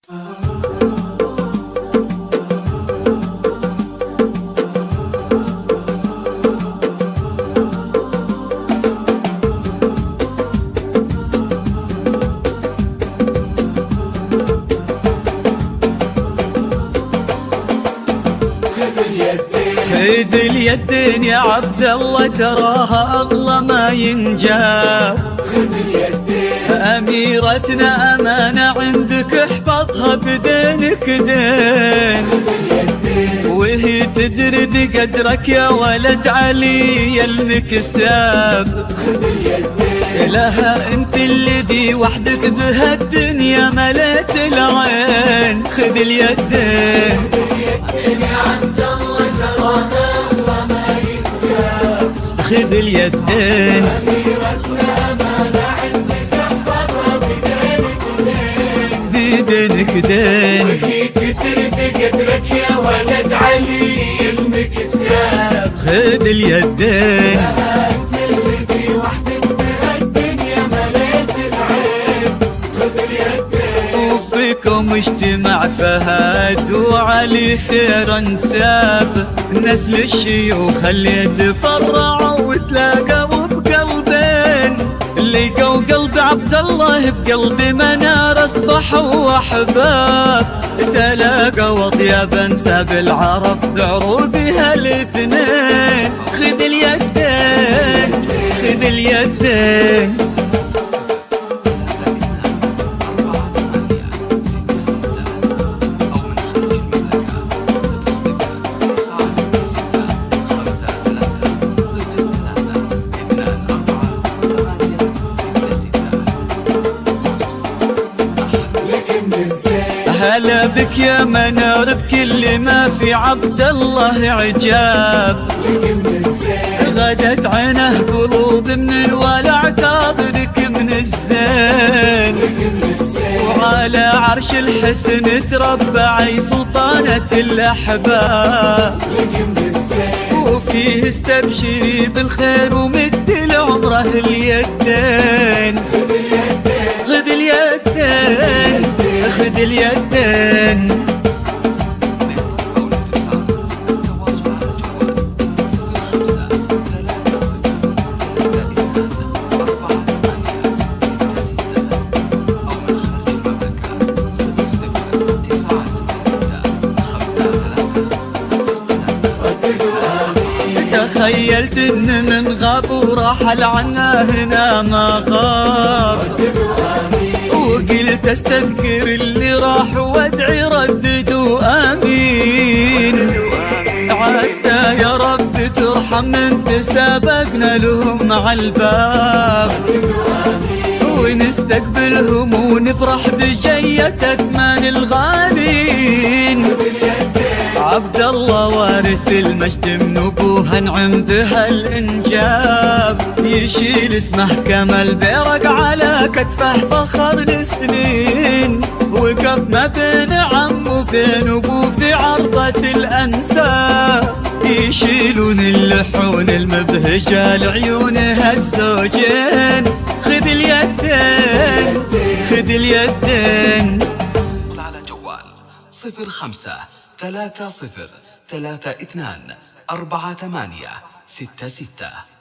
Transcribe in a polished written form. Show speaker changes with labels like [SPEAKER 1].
[SPEAKER 1] خذ اليدين يا عبد الله تراها أغلى ما ينجاب.
[SPEAKER 2] خذ اليدين
[SPEAKER 1] أميرتنا أمانة عندك احفظها بدينك دين.
[SPEAKER 2] خذ اليدين
[SPEAKER 1] وهي تدري بقدرك يا ولد علي المكساب.
[SPEAKER 2] خذ اليدين
[SPEAKER 1] لها انت الذي وحدك بهالدنيا مليت العين. خذ اليدين
[SPEAKER 2] يا عبد الله تراها أغلى ما ينجاب.
[SPEAKER 1] خذ اليدين
[SPEAKER 2] أميرتنا أمانة عندك احفظها بدينك دين.
[SPEAKER 1] بدينك دين.
[SPEAKER 2] وهي تدري بقدرك يا ولد علي المكساب.
[SPEAKER 1] خذ اليدين
[SPEAKER 2] أنت الذي وحدك بهالدنيا مليت العين. خذ اليدين
[SPEAKER 1] وفيكم اجتمع فهد وعلي خير انساب. نسل الشيوخ اللي يتفرعوا وتلاقوا بقلبين. لقوا قلب عبد الله بقلب منار اصبحوا احباب. تلاقوا اطيب انساب العرب بعروقها الاثنين. خذ اليدين خذ اليدين هلا بك يا منار بكل ما في عبد الله عجاب. غدت عينه قلوب من الولع كاظرك من الزين. وعلى عرش الحسن تربعي سلطانة الأحباب. وفيه استبشري بالخير ومد لعمره اليدين. خذ اليدين خذ اليدين تخيلت ان من غاب ورحل عنا هنا ما غاب. وقلت استذكر اللي راح وادعي رددوا امين. عسى يا رب ترحم من تسابقنا لهم على الباب. ونستقبلهم ونفرح بجية اثمان الغالين. عبد الله وارث المجد من ابوه انعم بها الانجاب. يشيل اسمه كما البرق على كتفه فخر السنين. وقف ما بين عم وبين ابوه في عرضة الانساب. يشيلون اللحون المبهجة لعيونها الزوجين. خذ اليدين خذ اليدين.
[SPEAKER 3] على جوال 05 30 32 48 66.